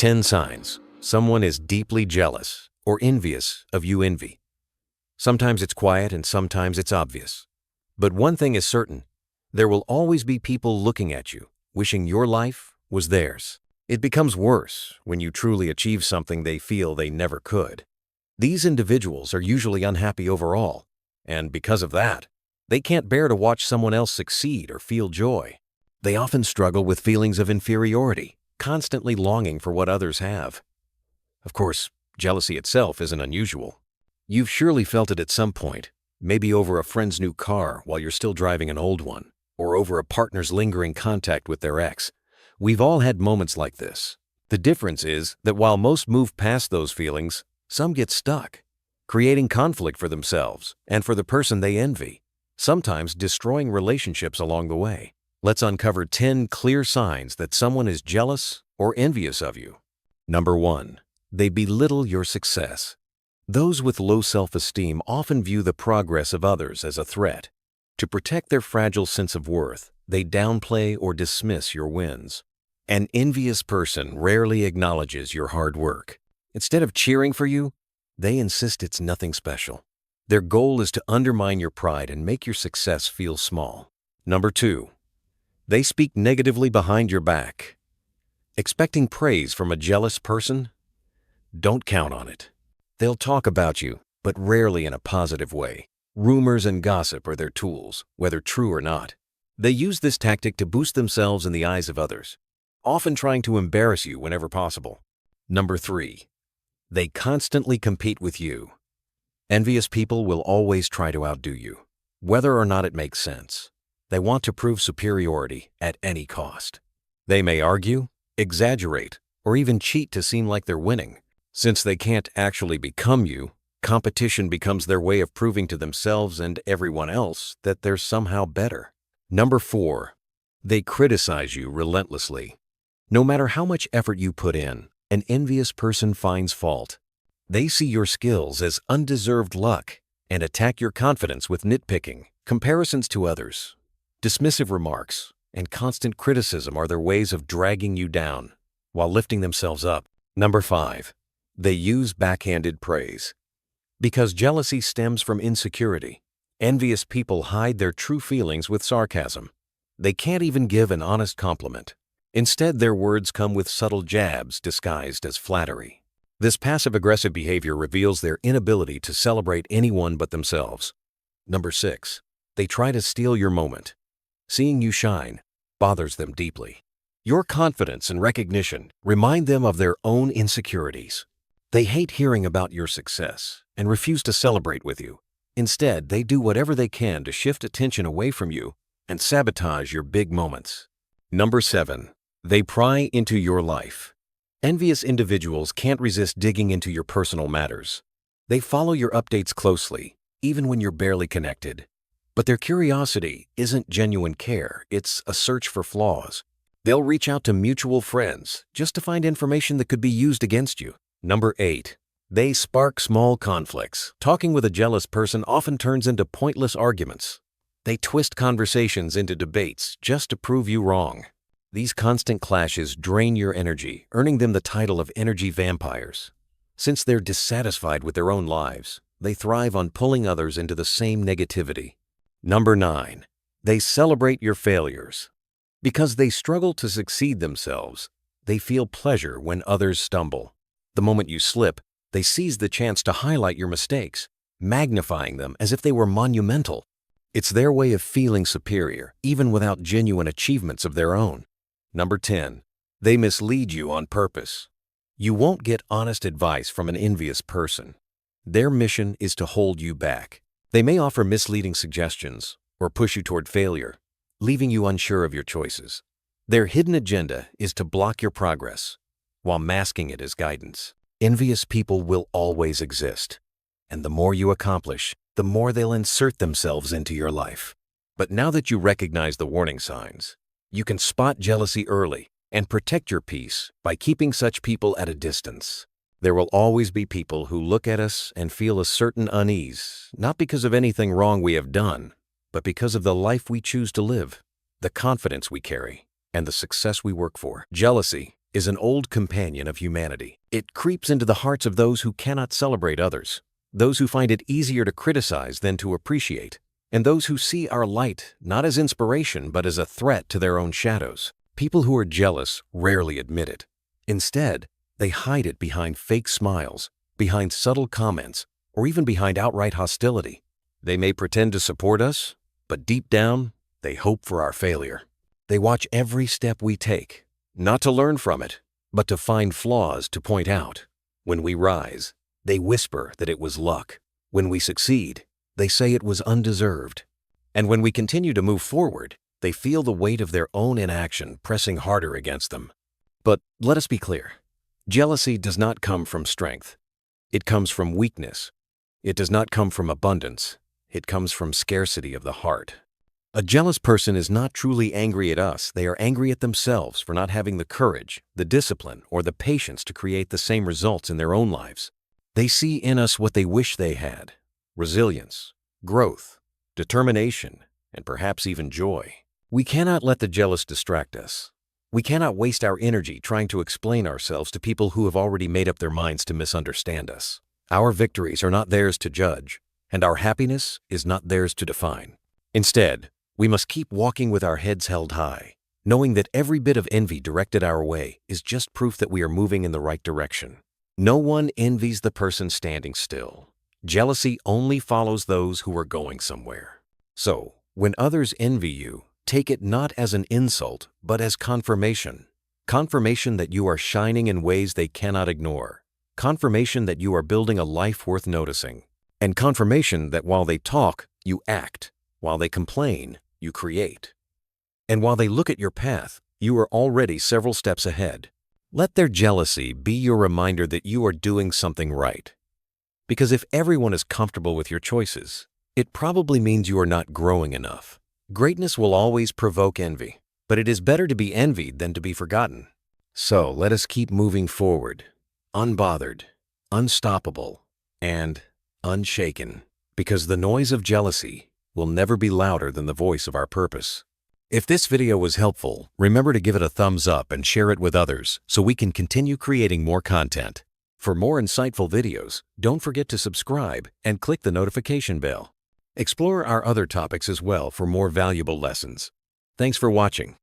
10 signs someone is deeply jealous or envious of you. Envy. Sometimes it's quiet and sometimes it's obvious. But one thing is certain, there will always be people looking at you, wishing your life was theirs. It becomes worse when you truly achieve something they feel they never could. These individuals are usually unhappy overall, and because of that, they can't bear to watch someone else succeed or feel joy. They often struggle with feelings of inferiority, constantly longing for what others have. Of course, jealousy itself isn't unusual. You've surely felt it at some point, maybe over a friend's new car while you're still driving an old one, or over a partner's lingering contact with their ex. We've all had moments like this. The difference is that while most move past those feelings, some get stuck, creating conflict for themselves and for the person they envy, sometimes destroying relationships along the way. Let's uncover 10 clear signs that someone is jealous or envious of you. Number 1. They belittle your success. Those with low self-esteem often view the progress of others as a threat. To protect their fragile sense of worth, they downplay or dismiss your wins. An envious person rarely acknowledges your hard work. Instead of cheering for you, they insist it's nothing special. Their goal is to undermine your pride and make your success feel small. Number 2. They speak negatively behind your back. Expecting praise from a jealous person? Don't count on it. They'll talk about you, but rarely in a positive way. Rumors and gossip are their tools, whether true or not. They use this tactic to boost themselves in the eyes of others, often trying to embarrass you whenever possible. Number 3. They constantly compete with you. Envious people will always try to outdo you, whether or not it makes sense. They want to prove superiority at any cost. They may argue, exaggerate, or even cheat to seem like they're winning. Since they can't actually become you, competition becomes their way of proving to themselves and everyone else that they're somehow better. Number 4. They criticize you relentlessly. No matter how much effort you put in, an envious person finds fault. They see your skills as undeserved luck and attack your confidence with nitpicking, comparisons to others. Dismissive remarks and constant criticism are their ways of dragging you down while lifting themselves up. Number 5. They use backhanded praise. Because jealousy stems from insecurity, envious people hide their true feelings with sarcasm. They can't even give an honest compliment. Instead, their words come with subtle jabs disguised as flattery. This passive-aggressive behavior reveals their inability to celebrate anyone but themselves. Number 6. They try to steal your moment. Seeing you shine bothers them deeply. Your confidence and recognition remind them of their own insecurities. They hate hearing about your success and refuse to celebrate with you. Instead, they do whatever they can to shift attention away from you and sabotage your big moments. Number 7. They pry into your life. Envious individuals can't resist digging into your personal matters. They follow your updates closely, even when you're barely connected. But their curiosity isn't genuine care, it's a search for flaws. They'll reach out to mutual friends just to find information that could be used against you. Number 8. They spark small conflicts. Talking with a jealous person often turns into pointless arguments. They twist conversations into debates just to prove you wrong. These constant clashes drain your energy, earning them the title of energy vampires. Since they're dissatisfied with their own lives, they thrive on pulling others into the same negativity. Number 9. They celebrate your failures. Because they struggle to succeed themselves, they feel pleasure when others stumble. The moment you slip, they seize the chance to highlight your mistakes, magnifying them as if they were monumental. It's their way of feeling superior, even without genuine achievements of their own. Number 10. They mislead you on purpose. You won't get honest advice from an envious person. Their mission is to hold you back. They may offer misleading suggestions or push you toward failure, leaving you unsure of your choices. Their hidden agenda is to block your progress, while masking it as guidance. Envious people will always exist, and the more you accomplish, the more they'll insert themselves into your life. But now that you recognize the warning signs, you can spot jealousy early and protect your peace by keeping such people at a distance. There will always be people who look at us and feel a certain unease, not because of anything wrong we have done, but because of the life we choose to live, the confidence we carry, and the success we work for. Jealousy, is an old companion of humanity. It creeps into the hearts of those who cannot celebrate others, those who find it easier to criticize than to appreciate, and those who see our light not as inspiration but as a threat to their own shadows. People who are jealous rarely admit it. Instead, they hide it behind fake smiles, behind subtle comments, or even behind outright hostility. They may pretend to support us, but deep down, they hope for our failure. They watch every step we take, not to learn from it, but to find flaws to point out. When we rise, they whisper that it was luck. When we succeed, they say it was undeserved. And when we continue to move forward, they feel the weight of their own inaction pressing harder against them. But let us be clear. Jealousy does not come from strength. It comes from weakness. It does not come from abundance. It comes from scarcity of the heart. A jealous person is not truly angry at us. They are angry at themselves for not having the courage, the discipline, or the patience to create the same results in their own lives. They see in us what they wish they had: resilience, growth, determination, and perhaps even joy. We cannot let the jealous distract us. We cannot waste our energy trying to explain ourselves to people who have already made up their minds to misunderstand us. Our victories are not theirs to judge, and our happiness is not theirs to define. Instead, we must keep walking with our heads held high, knowing that every bit of envy directed our way is just proof that we are moving in the right direction. No one envies the person standing still. Jealousy only follows those who are going somewhere. So, when others envy you, take it not as an insult, but as confirmation. Confirmation that you are shining in ways they cannot ignore. Confirmation that you are building a life worth noticing. And confirmation that while they talk, you act. While they complain, you create. And while they look at your path, you are already several steps ahead. Let their jealousy be your reminder that you are doing something right. Because if everyone is comfortable with your choices, it probably means you are not growing enough. Greatness will always provoke envy, but it is better to be envied than to be forgotten. So let us keep moving forward, unbothered, unstoppable, and unshaken, because the noise of jealousy will never be louder than the voice of our purpose. If this video was helpful, remember to give it a thumbs up and share it with others so we can continue creating more content. For more insightful videos, don't forget to subscribe and click the notification bell. Explore our other topics as well for more valuable lessons. Thanks for watching.